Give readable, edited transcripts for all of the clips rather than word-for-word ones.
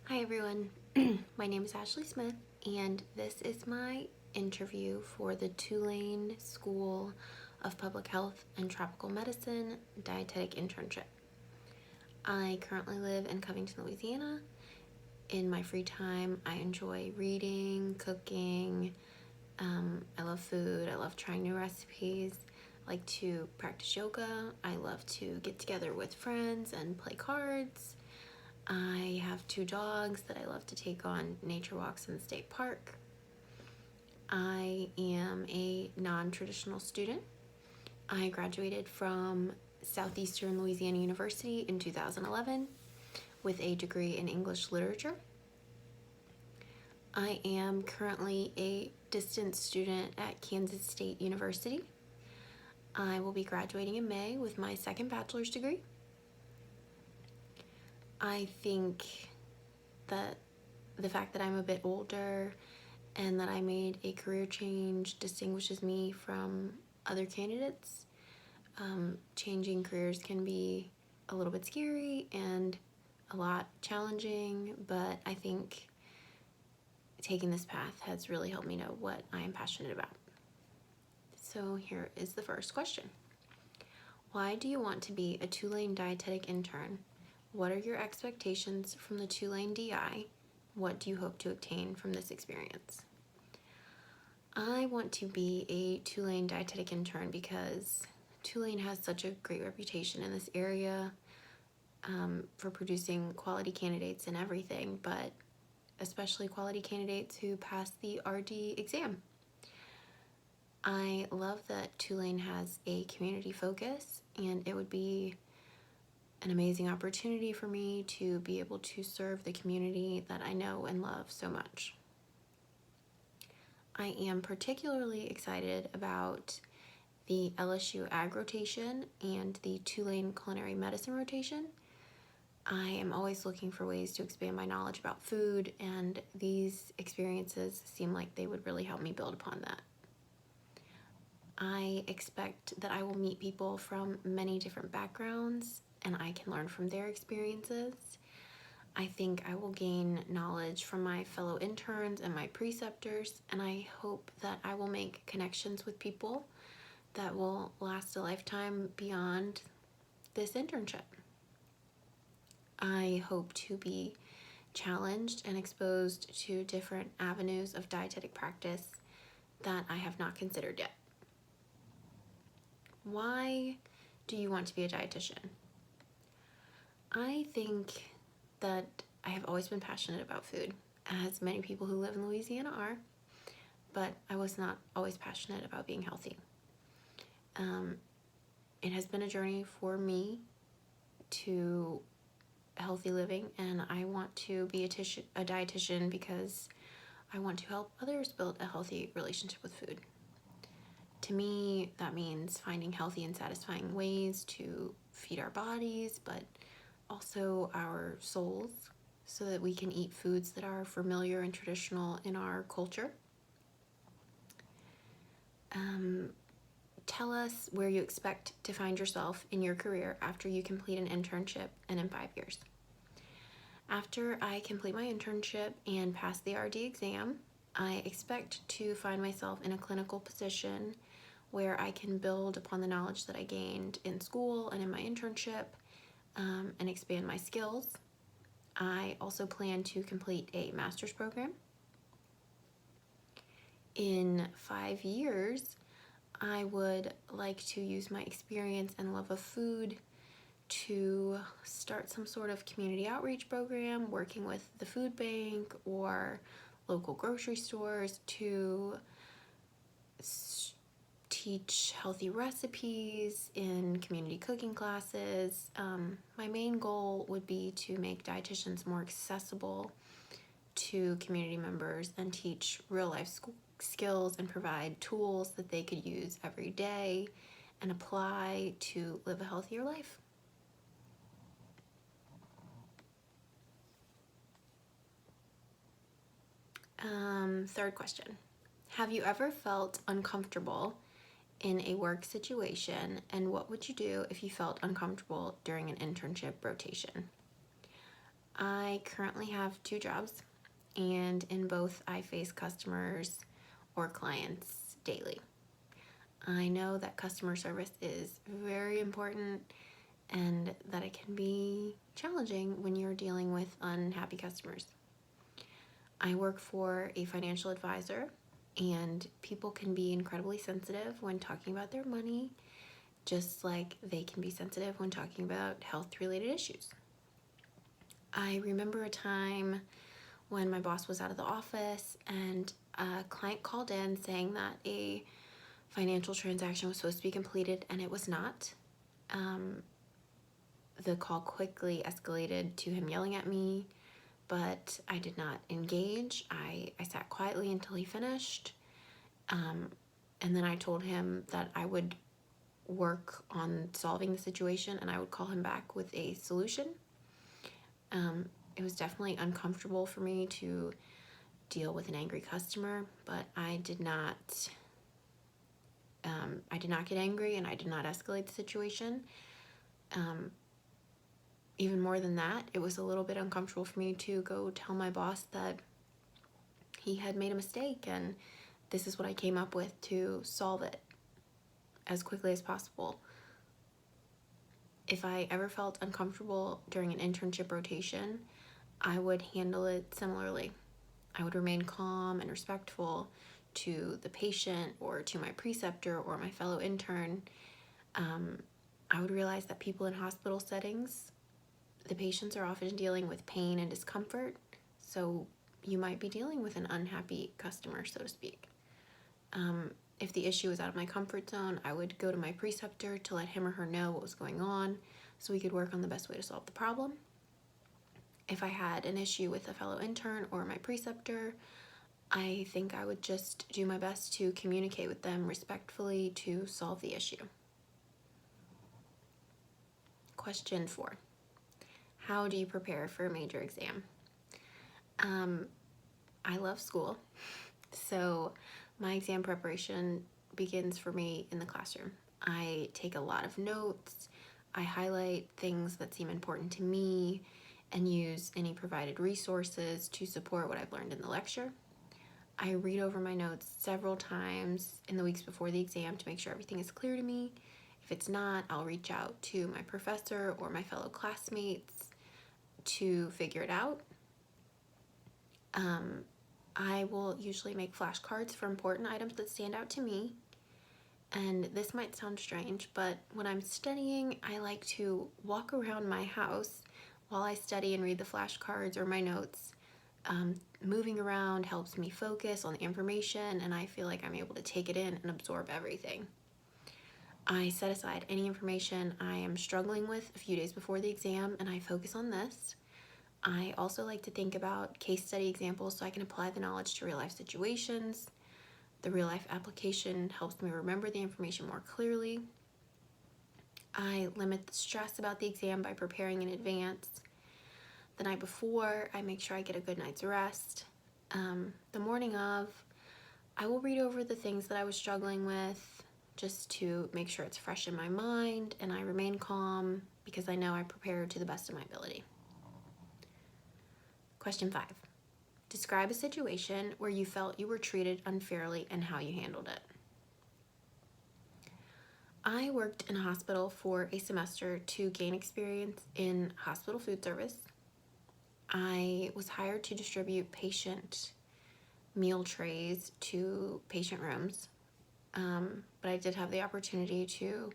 Hi everyone, my name is Ashley Smith and this is my interview for the Tulane School of Public Health and Tropical Medicine Dietetic Internship. I currently live in Covington, Louisiana. In my free time, I enjoy reading, cooking. I love food. I love trying new recipes. I like to practice yoga. I love to get together with friends and play cards. I have 2 dogs that I love to take on nature walks in the state park. I am a non-traditional student. I graduated from Southeastern Louisiana University in 2011 with a degree in English literature. I am currently a distance student at Kansas State University. I will be graduating in May with my second bachelor's degree. I think that the fact that I'm a bit older and that I made a career change distinguishes me from other candidates. Changing careers can be a little bit scary and a lot challenging, but I think taking this path has really helped me know what I am passionate about. So here is the first question. Why do you want to be a Tulane dietetic intern? What are your expectations from the Tulane DI? What do you hope to obtain from this experience? I want to be a Tulane dietetic intern because Tulane has such a great reputation in this area for producing quality candidates in everything, but especially quality candidates who pass the RD exam. I love that Tulane has a community focus, and it would be an amazing opportunity for me to be able to serve the community that I know and love so much. I am particularly excited about the LSU Ag rotation and the Tulane Culinary Medicine rotation. I am always looking for ways to expand my knowledge about food, and these experiences seem like they would really help me build upon that. I expect that I will meet people from many different backgrounds and I can learn from their experiences. I think I will gain knowledge from my fellow interns and my preceptors, and I hope that I will make connections with people that will last a lifetime beyond this internship. I hope to be challenged and exposed to different avenues of dietetic practice that I have not considered yet. Why do you want to be a dietitian? I think that I have always been passionate about food, as many people who live in Louisiana are, but I was not always passionate about being healthy. It has been a journey for me to healthy living, and I want to be a dietitian because I want to help others build a healthy relationship with food. To me, that means finding healthy and satisfying ways to feed our bodies, but also our souls, so that we can eat foods that are familiar and traditional in our culture. Tell us where you expect to find yourself in your career after you complete an internship and in 5 years. After I complete my internship and pass the RD exam, I expect to find myself in a clinical position where I can build upon the knowledge that I gained in school and in my internship and expand my skills. I also plan to complete a master's program. In 5 years, I would like to use my experience and love of food to start some sort of community outreach program, working with the food bank or local grocery stores to teach healthy recipes in community cooking classes. My main goal would be to make dietitians more accessible to community members and teach real life skills and provide tools that they could use every day and apply to live a healthier life. Third question. Have you ever felt uncomfortable in a work situation, and what would you do if you felt uncomfortable during an internship rotation? I currently have two jobs, and in both I face customers or clients daily. I know that customer service is very important and that it can be challenging when you're dealing with unhappy customers. I work for a financial advisor, and people can be incredibly sensitive when talking about their money, just like they can be sensitive when talking about health-related issues. I remember a time when my boss was out of the office and a client called in saying that a financial transaction was supposed to be completed and it was not. The call quickly escalated to him yelling at me, but I did not engage. I sat quietly until he finished. And then I told him that I would work on solving the situation and I would call him back with a solution. It was definitely uncomfortable for me to deal with an angry customer, but I did not get angry and I did not escalate the situation. Even more than that, it was a little bit uncomfortable for me to go tell my boss that he had made a mistake and this is what I came up with to solve it as quickly as possible. If I ever felt uncomfortable during an internship rotation, I would handle it similarly. I would remain calm and respectful to the patient or to my preceptor or my fellow intern. I would realize that people in hospital settings, the patients are often dealing with pain and discomfort, so you might be dealing with an unhappy customer, so to speak. If the issue was out of my comfort zone, I would go to my preceptor to let him or her know what was going on so we could work on the best way to solve the problem. If I had an issue with a fellow intern or my preceptor, I think I would just do my best to communicate with them respectfully to solve the issue. Question 4. How do you prepare for a major exam? I love school, so my exam preparation begins for me in the classroom. I take a lot of notes, I highlight things that seem important to me, and use any provided resources to support what I've learned in the lecture. I read over my notes several times in the weeks before the exam to make sure everything is clear to me. If it's not, I'll reach out to my professor or my fellow classmates to figure it out. I will usually make flashcards for important items that stand out to me. And this might sound strange, but when I'm studying, I like to walk around my house while I study and read the flashcards or my notes. Moving around helps me focus on the information, and I feel like I'm able to take it in and absorb everything. I set aside any information I am struggling with a few days before the exam, and I focus on this. I also like to think about case study examples so I can apply the knowledge to real-life situations. The real-life application helps me remember the information more clearly. I limit the stress about the exam by preparing in advance. The night before, I make sure I get a good night's rest. The morning of, I will read over the things that I was struggling with just to make sure it's fresh in my mind and I remain calm because I know I prepared to the best of my ability. Question 5. Describe a situation where you felt you were treated unfairly and how you handled it. I worked in a hospital for a semester to gain experience in hospital food service. I was hired to distribute patient meal trays to patient rooms, but I did have the opportunity to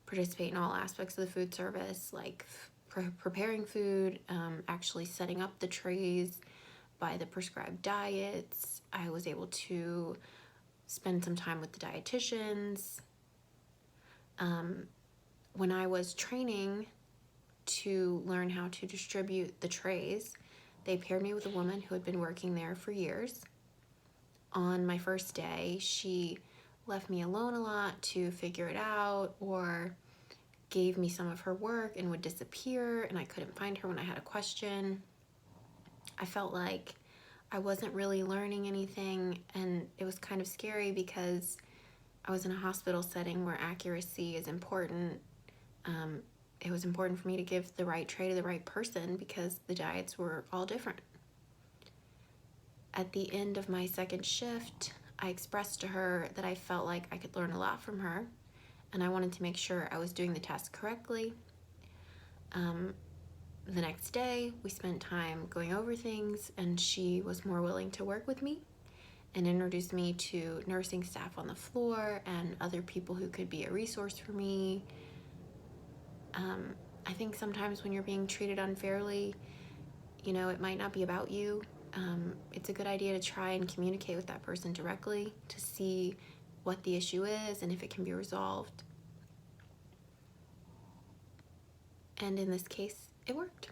participate in all aspects of the food service, like preparing food, actually setting up the trays by the prescribed diets. I was able to spend some time with the dietitians. When I was training to learn how to distribute the trays, they paired me with a woman who had been working there for years. On my first day, she left me alone a lot to figure it out, or gave me some of her work and would disappear and I couldn't find her when I had a question. I felt like I wasn't really learning anything, and it was kind of scary because I was in a hospital setting where accuracy is important. it was important for me to give the right tray to the right person because the diets were all different. At the end of my second shift, I expressed to her that I felt like I could learn a lot from her, and I wanted to make sure I was doing the task correctly. The next day, we spent time going over things, and she was more willing to work with me and introduced me to nursing staff on the floor and other people who could be a resource for me. I think sometimes when you're being treated unfairly, it might not be about you. It's a good idea to try and communicate with that person directly to see what the issue is and if it can be resolved. And in this case, it worked.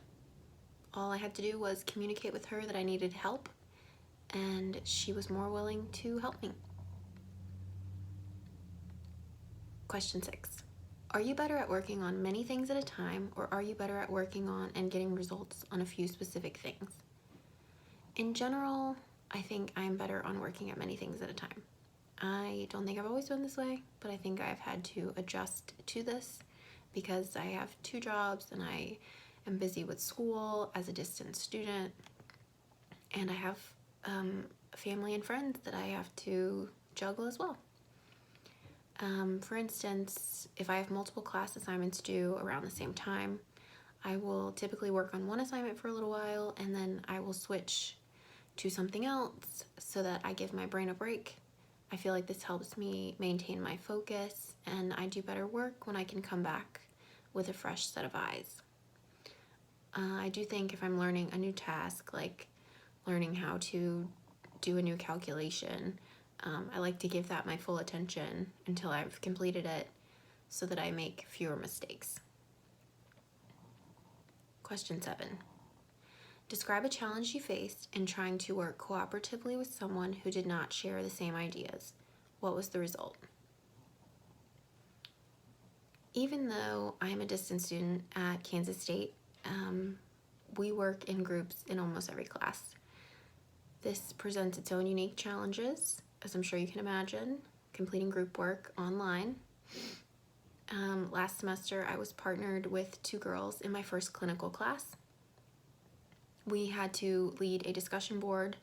All I had to do was communicate with her that I needed help, and she was more willing to help me. Question 6. Are you better at working on many things at a time, or are you better at working on and getting results on a few specific things? In general, I think I'm better on working at many things at a time. I don't think I've always been this way, but I think I've had to adjust to this because I have 2 jobs and I am busy with school as a distance student, and I have family and friends that I have to juggle as well. For instance, if I have multiple class assignments due around the same time, I will typically work on one assignment for a little while and then I will switch to something else so that I give my brain a break. I feel like this helps me maintain my focus, and I do better work when I can come back with a fresh set of eyes. I do think if I'm learning a new task, like learning how to do a new calculation, I like to give that my full attention until I've completed it so that I make fewer mistakes. Question 7. Describe a challenge you faced in trying to work cooperatively with someone who did not share the same ideas. What was the result? Even though I'm a distance student at Kansas State, we work in groups in almost every class. This presents its own unique challenges, as I'm sure you can imagine, completing group work online. Last semester, I was partnered with 2 girls in my first clinical class. We had to lead a discussion board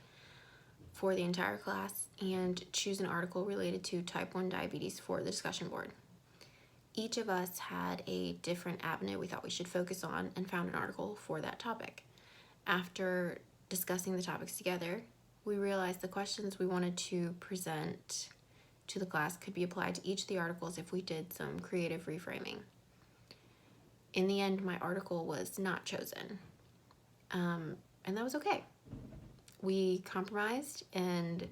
for the entire class and choose an article related to type 1 diabetes for the discussion board. Each of us had a different avenue we thought we should focus on and found an article for that topic. After discussing the topics together, we realized the questions we wanted to present to the class could be applied to each of the articles if we did some creative reframing. In the end, my article was not chosen, and that was okay. We compromised and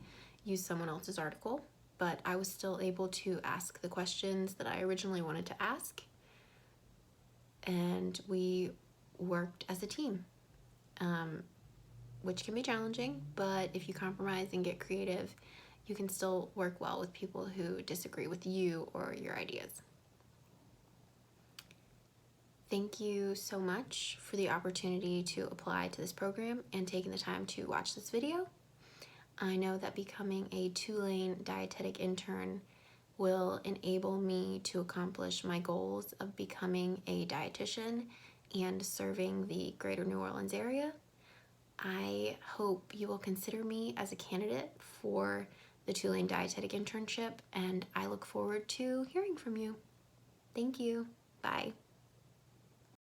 used someone else's article, but I was still able to ask the questions that I originally wanted to ask, and we worked as a team, which can be challenging, but if you compromise and get creative, you can still work well with people who disagree with you or your ideas. Thank you so much for the opportunity to apply to this program and taking the time to watch this video. I know that becoming a Tulane dietetic intern will enable me to accomplish my goals of becoming a dietitian and serving the greater New Orleans area. I hope you will consider me as a candidate for the Tulane Dietetic Internship, and I look forward to hearing from you. Thank you. Bye.